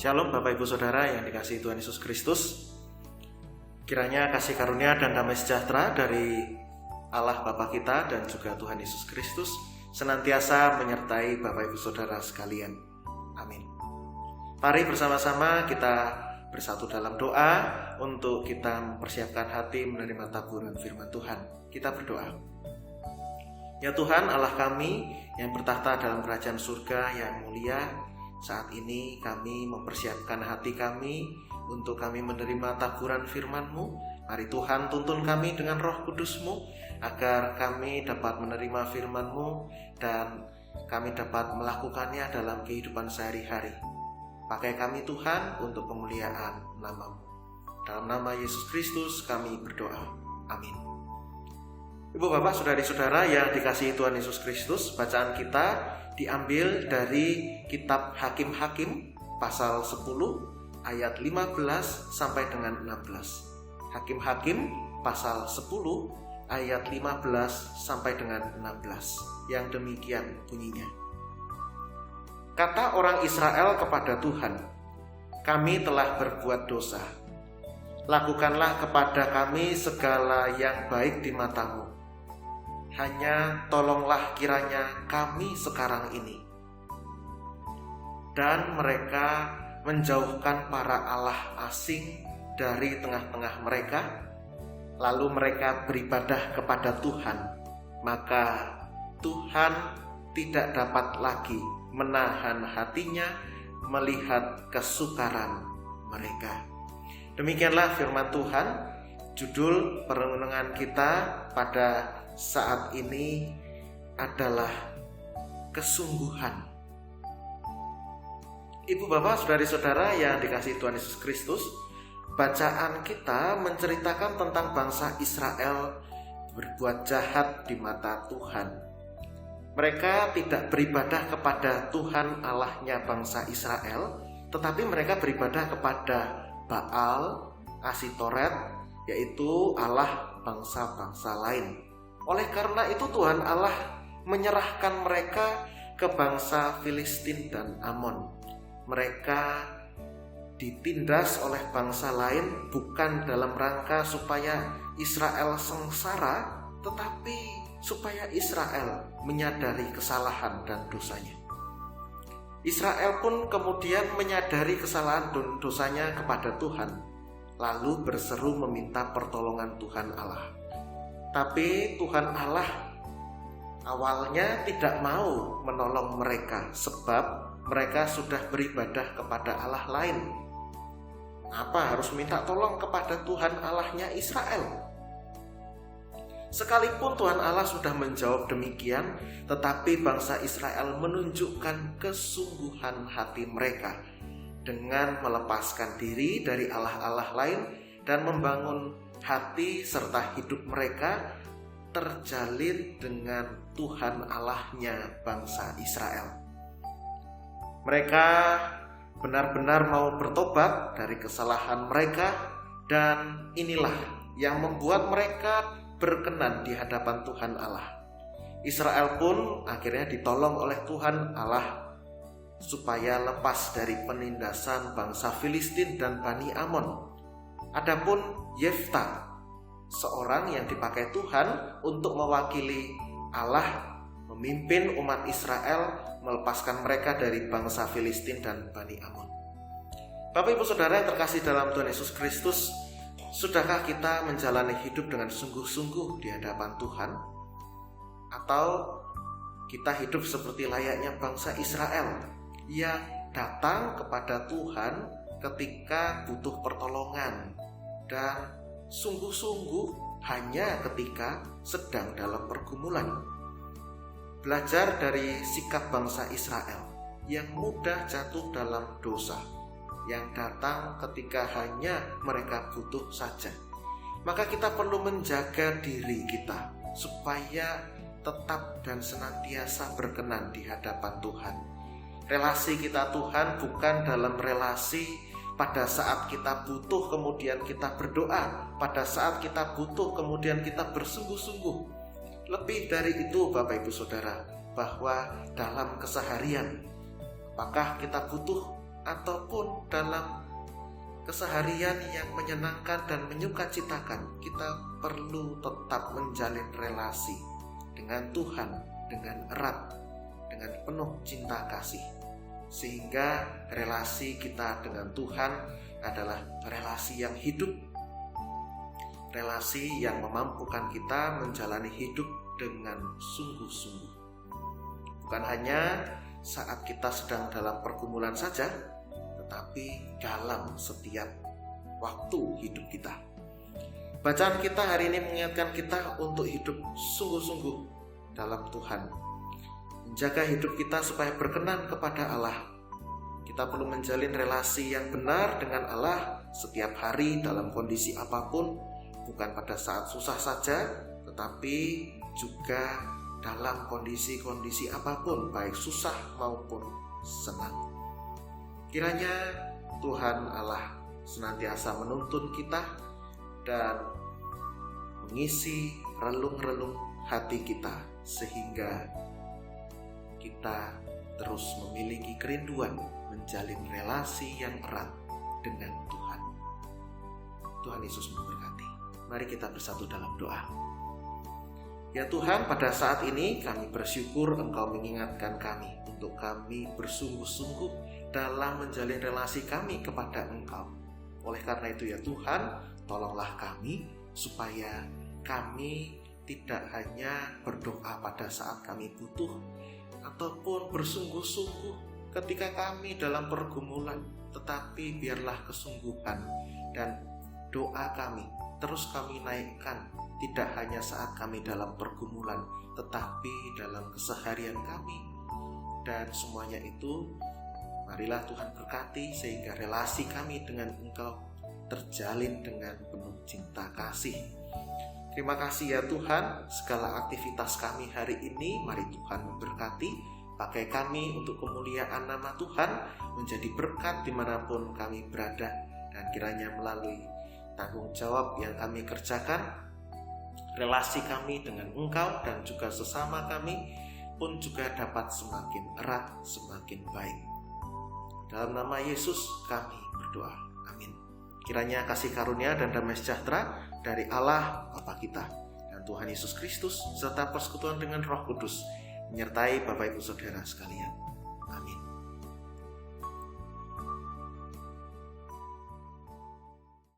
Shalom Bapak Ibu Saudara yang dikasihi Tuhan Yesus Kristus. Kiranya kasih karunia dan damai sejahtera dari Allah Bapa kita dan juga Tuhan Yesus Kristus senantiasa menyertai Bapak Ibu Saudara sekalian. Amin. Mari bersama-sama kita bersatu dalam doa untuk kita mempersiapkan hati menerima taburan firman Tuhan. Kita berdoa. Ya Tuhan Allah kami yang bertahta dalam kerajaan surga yang mulia, saat ini kami mempersiapkan hati kami untuk kami menerima taburan firman-Mu. Mari Tuhan tuntun kami dengan Roh Kudus-Mu agar kami dapat menerima firman-Mu dan kami dapat melakukannya dalam kehidupan sehari-hari. Pakai kami Tuhan untuk kemuliaan nama-Mu. Dalam nama Yesus Kristus kami berdoa. Amin. Ibu bapak saudari-saudara yang dikasihi Tuhan Yesus Kristus, bacaan kita diambil dari kitab Hakim-Hakim pasal 10 ayat 15 sampai dengan 16. Hakim-Hakim pasal 10 ayat 15 sampai dengan 16. Yang demikian bunyinya. Kata orang Israel kepada Tuhan, "Kami telah berbuat dosa. Lakukanlah kepada kami segala yang baik di mata-Mu. Hanya tolonglah kiranya kami sekarang ini." Dan mereka menjauhkan para allah asing dari tengah-tengah mereka. Lalu mereka beribadah kepada Tuhan. Maka Tuhan tidak dapat lagi menahan hatinya melihat kesukaran mereka. Demikianlah firman Tuhan. Judul perenungan kita pada saat ini adalah kesungguhan. Ibu bapak saudari-saudara yang dikasihi Tuhan Yesus Kristus, bacaan kita menceritakan tentang bangsa Israel berbuat jahat di mata Tuhan. Mereka tidak beribadah kepada Tuhan Allahnya bangsa Israel, tetapi mereka beribadah kepada Baal, Asitoret, yaitu Allah bangsa-bangsa lain. Oleh karena itu Tuhan Allah menyerahkan mereka ke bangsa Filistin dan Amon. Mereka ditindas oleh bangsa lain bukan dalam rangka supaya Israel sengsara, tetapi supaya Israel menyadari kesalahan dan dosanya. Israel pun kemudian menyadari kesalahan dan dosanya kepada Tuhan, lalu berseru meminta pertolongan Tuhan Allah. Tapi Tuhan Allah awalnya tidak mau menolong mereka sebab mereka sudah beribadah kepada Allah lain. Mengapa harus minta tolong kepada Tuhan Allahnya Israel? Sekalipun Tuhan Allah sudah menjawab demikian, tetapi bangsa Israel menunjukkan kesungguhan hati mereka dengan melepaskan diri dari Allah-Allah lain dan membangun hati serta hidup mereka terjalin dengan Tuhan Allahnya bangsa Israel. Mereka benar-benar mau bertobat dari kesalahan mereka, dan inilah yang membuat mereka berkenan di hadapan Tuhan Allah. Israel pun akhirnya ditolong oleh Tuhan Allah supaya lepas dari penindasan bangsa Filistin dan Bani Amon. Adapun Yefta, seorang yang dipakai Tuhan untuk mewakili Allah memimpin umat Israel melepaskan mereka dari bangsa Filistin dan Bani Amon. Bapak Ibu Saudara yang terkasih dalam Tuhan Yesus Kristus, sudahkah kita menjalani hidup dengan sungguh-sungguh di hadapan Tuhan? Atau kita hidup seperti layaknya bangsa Israel yang datang kepada Tuhan ketika butuh pertolongan dan sungguh-sungguh hanya ketika sedang dalam pergumulan? Belajar dari sikap bangsa Israel yang mudah jatuh dalam dosa, yang datang ketika hanya mereka butuh saja. Maka kita perlu menjaga diri kita supaya tetap dan senantiasa berkenan di hadapan Tuhan. Relasi kita Tuhan bukan dalam relasi pada saat kita butuh kemudian kita berdoa, pada saat kita butuh kemudian kita bersungguh-sungguh. Lebih dari itu Bapak Ibu Saudara, bahwa dalam keseharian, apakah kita butuh ataupun dalam keseharian yang menyenangkan dan menyukacitakan, kita perlu tetap menjalin relasi dengan Tuhan dengan erat, dengan penuh cinta kasih, sehingga relasi kita dengan Tuhan adalah relasi yang hidup, relasi yang memampukan kita menjalani hidup dengan sungguh-sungguh. Bukan hanya saat kita sedang dalam pergumulan saja, tetapi dalam setiap waktu hidup kita. Bacaan kita hari ini mengingatkan kita untuk hidup sungguh-sungguh dalam Tuhan, menjaga hidup kita supaya berkenan kepada Allah. Kita perlu menjalin relasi yang benar dengan Allah setiap hari dalam kondisi apapun, bukan pada saat susah saja, tetapi juga dalam kondisi-kondisi apapun, baik susah maupun senang. Kiranya Tuhan Allah senantiasa menuntun kita dan mengisi relung-relung hati kita, sehingga kita terus memiliki kerinduan menjalin relasi yang erat dengan Tuhan. Tuhan Yesus memberkati. Mari kita bersatu dalam doa. Ya Tuhan, pada saat ini kami bersyukur Engkau mengingatkan kami untuk kami bersungguh-sungguh dalam menjalin relasi kami kepada Engkau. Oleh karena itu ya Tuhan, tolonglah kami supaya kami tidak hanya berdoa pada saat kami butuh, ataupun bersungguh-sungguh ketika kami dalam pergumulan, tetapi biarlah kesungguhan dan doa kami terus kami naikkan, tidak hanya saat kami dalam pergumulan, tetapi dalam keseharian kami. Dan semuanya itu marilah Tuhan berkati, sehingga relasi kami dengan Engkau terjalin dengan penuh cinta kasih. Terima kasih ya Tuhan, segala aktivitas kami hari ini mari Tuhan memberkati. Pakai kami untuk kemuliaan nama Tuhan, menjadi berkat dimanapun kami berada. Dan kiranya melalui tanggung jawab yang kami kerjakan, relasi kami dengan Engkau dan juga sesama kami pun juga dapat semakin erat, semakin baik. Dalam nama Yesus kami berdoa. Amin. Kiranya kasih karunia dan damai sejahtera dari Allah Bapa kita dan Tuhan Yesus Kristus serta persekutuan dengan Roh Kudus menyertai Bapak Ibu Saudara sekalian. Amin.